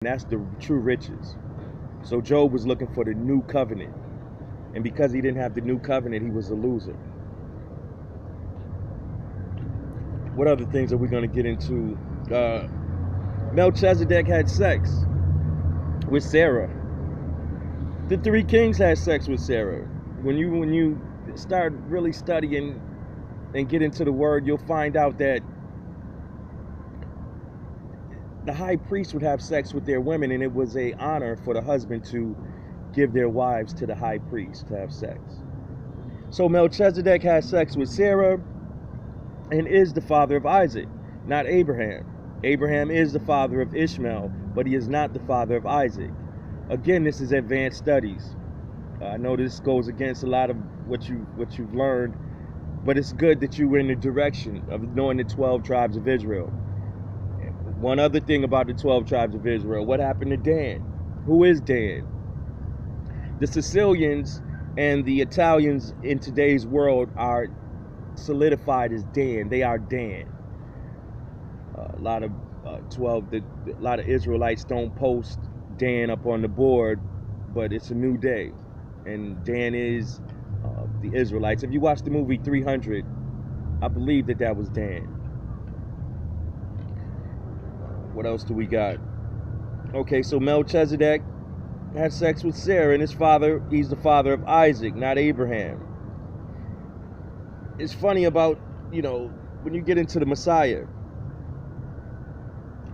That's the true riches. So Job was looking for the new covenant. And because he didn't have the new covenant, he was a loser. What other things are we going to get into? Melchizedek had sex with Sarah. The three kings had sex with Sarah. When you start really studying and get into the word, you'll find out that the high priest would have sex with their women, and it was an honor for the husband to give their wives to the high priest to have sex. So Melchizedek has sex with Sarah and is the father of Isaac, not Abraham. Abraham is the father of Ishmael, but he is not the father of Isaac. Again, this is advanced studies. I know this goes against a lot of what you've learned, but it's good that you were in the direction of knowing the 12 tribes of Israel. One other thing about the 12 tribes of Israel, what happened to Dan? Who is Dan? The Sicilians and the Italians in today's world are solidified as Dan. They are Dan. A lot of Israelites don't post Dan up on the board, but it's a new day, and Dan is the Israelites. If you watch the movie 300, I believe that was Dan. What else do we got? Okay, so Melchizedek had sex with Sarah, and he's the father of Isaac, not Abraham. It's funny about, when you get into the Messiah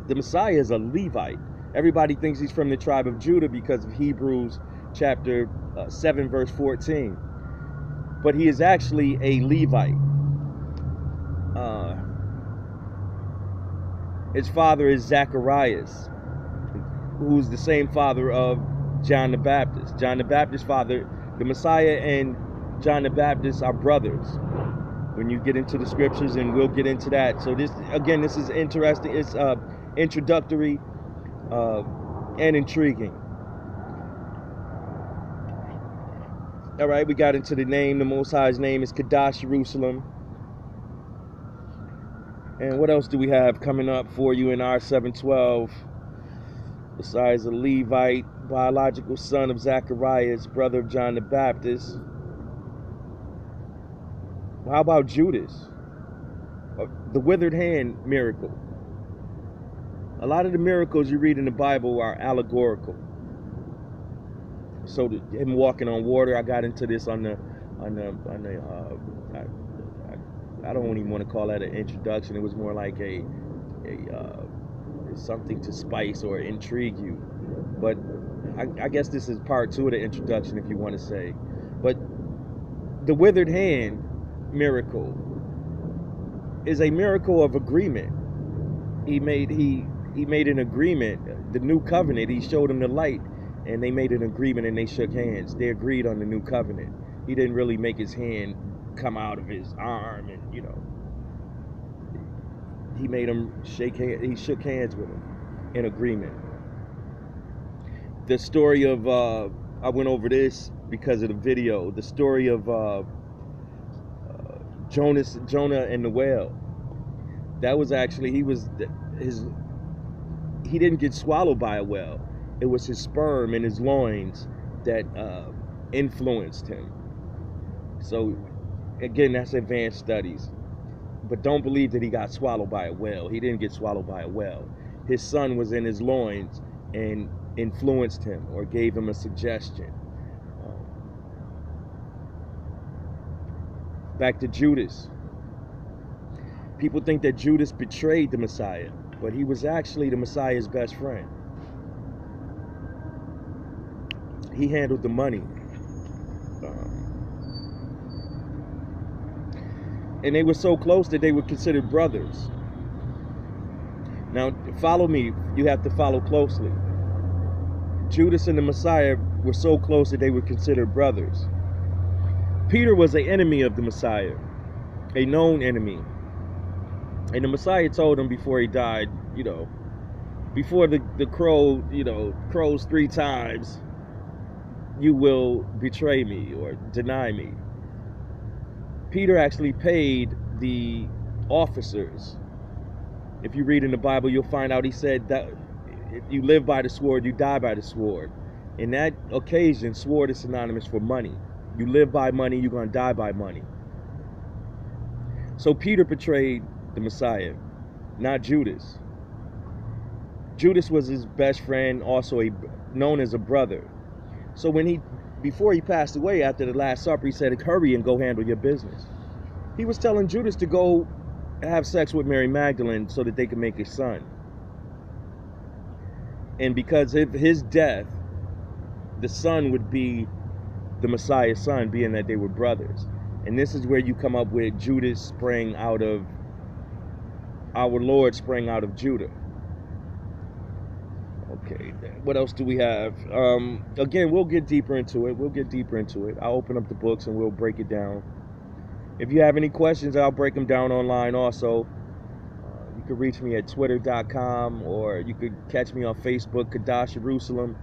is a Levite. Everybody thinks he's from the tribe of Judah because of Hebrews chapter 7, verse 14. But he is actually a Levite. His father is Zacharias, who's the same father of John the Baptist. John the Baptist's father, the Messiah and John the Baptist are brothers. When you get into the scriptures, and we'll get into that. So this is interesting. It's introductory and intriguing. All right, we got into the name. The Most High's name is Qados Y'ruselem. And what else do we have coming up for you in R712? Besides a Levite, biological son of Zacharias, brother of John the Baptist. How about Judas? The withered hand miracle. A lot of the miracles you read in the Bible are allegorical. So him walking on water, I got into this I don't even want to call that an introduction. It was more like a something to spice or intrigue you. But I guess this is part 2 of the introduction, if you want to say. But the withered hand miracle is a miracle of agreement. He made an agreement, the new covenant. He showed him the light, and they made an agreement, and they shook hands. They agreed on the new covenant. He didn't really make his hand come out of his arm, and he made him shake hands. He shook hands with him in agreement. The story of I went over this because of the video. The story of Jonah and the whale. That was actually he didn't get swallowed by a whale. It was his sperm in his loins that influenced him. So again, that's advanced studies. But don't believe that he got swallowed by a whale. He didn't get swallowed by a whale. His son was in his loins and influenced him or gave him a suggestion. Back to Judas. People think that Judas betrayed the Messiah, but he was actually the Messiah's best friend. He handled the money. And they were so close that they were considered brothers. Now, follow me. You have to follow closely. Judas and the Messiah were so close that they were considered brothers. Peter was an enemy of the Messiah, a known enemy. And the Messiah told him before he died, before the crow, crows 3 times, you will betray me or deny me. Peter actually paid the officers. If you read in the Bible, you'll find out he said that you live by the sword, you die by the sword. In that occasion, sword is synonymous for money. You live by money, you're going to die by money. So Peter betrayed the Messiah, not Judas. Judas was his best friend, also known as a brother. So before he passed away after the Last Supper, he said, hurry and go handle your business. He was telling Judas to go have sex with Mary Magdalene so that they could make a son. And because of his death, the son would be the Messiah's son, being that they were brothers. And this is where you come up with Judas sprang out of, our Lord sprang out of Judah. Okay, what else do we have? Again, we'll get deeper into it. I'll open up the books and we'll break it down. If you have any questions, I'll break them down online also. You can reach me at twitter.com, or you could catch me on Facebook, Qados Y'ruselem,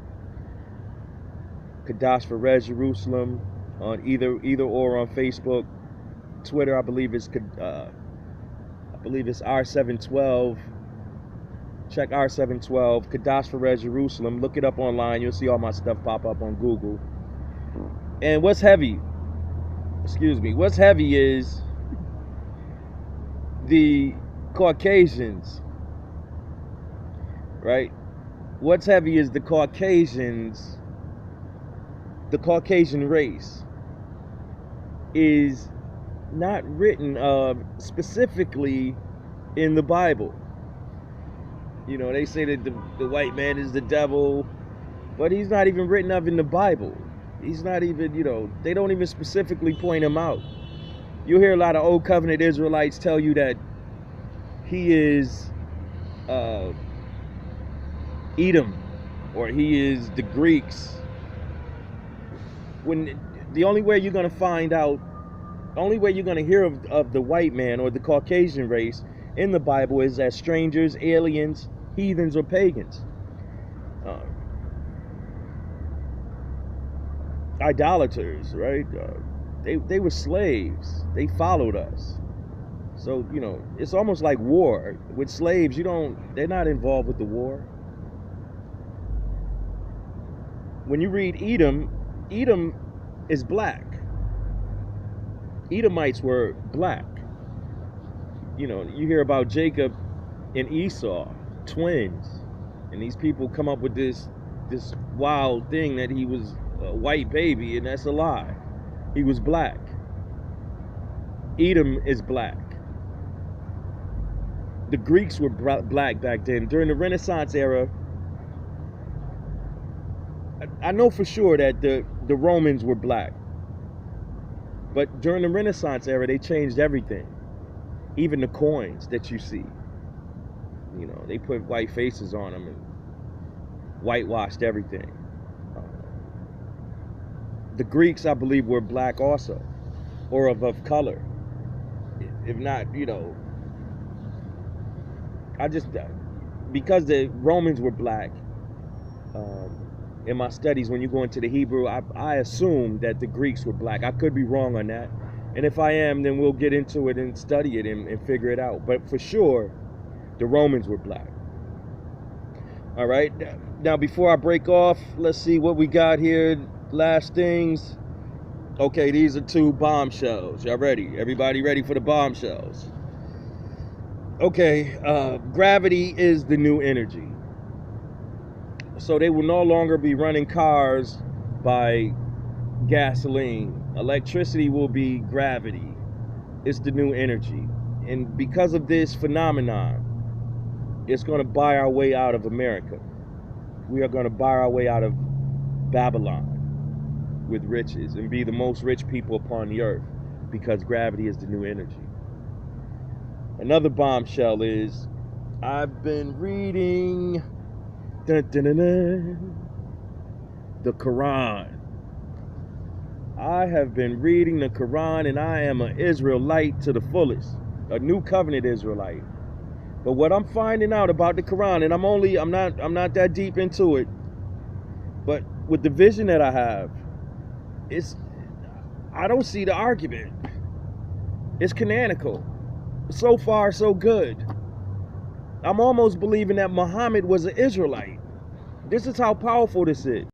Qados Pharez Y'ruselem, on either or on Facebook. Twitter, I believe it's R712. Check R712, Qados Pharez Y'ruselem. Look it up online. You'll see all my stuff pop up on Google. And what's heavy is the Caucasians, right? What's heavy is the Caucasians. The Caucasian race is not written of specifically in the Bible. You know, they say that the white man is the devil, but he's not even written of in the Bible. He's not even, they don't even specifically point him out. You'll hear a lot of Old Covenant Israelites tell you that he is Edom, or he is the Greeks. When the only way you're going to find out, only way you're going to hear of the white man or the Caucasian race in the Bible is as strangers, aliens, heathens, or pagans. Idolaters, right? They were slaves. They followed us. So, it's almost like war. With slaves, they're not involved with the war. When you read Edom is black. Edomites were black. You hear about Jacob and Esau, twins, and these people come up with this wild thing that he was a white baby, and that's a lie. He was black. Edom is black. The Greeks were black back then. During the Renaissance era, I know for sure that the Romans were black. But during the Renaissance era, they changed everything. Even the coins that you see. They put white faces on them and whitewashed everything. The Greeks, I believe, were black also, or of color. If not, because the Romans were black, in my studies, when you go into the Hebrew, I assume that the Greeks were black. I could be wrong on that. And if I am, then we'll get into it and study it and figure it out. But for sure, the Romans were black. All right. Now, before I break off, let's see what we got here. Last things. Okay, these are 2 bombshells. Y'all ready? Everybody ready for the bombshells? Okay, gravity is the new energy. So they will no longer be running cars by gasoline. Electricity will be gravity. It's the new energy. And because of this phenomenon, it's going to buy our way out of America. We are going to buy our way out of Babylon with riches and be the most rich people upon the earth, because gravity is the new energy. Another bombshell is, I've been reading the Quran. I have been reading the Quran, and I am an Israelite to the fullest, a new covenant Israelite. But what I'm finding out about the Quran, and I'm not that deep into it, but with the vision that I have, I don't see the argument. It's canonical. So far, so good. I'm almost believing that Muhammad was an Israelite. This is how powerful this is.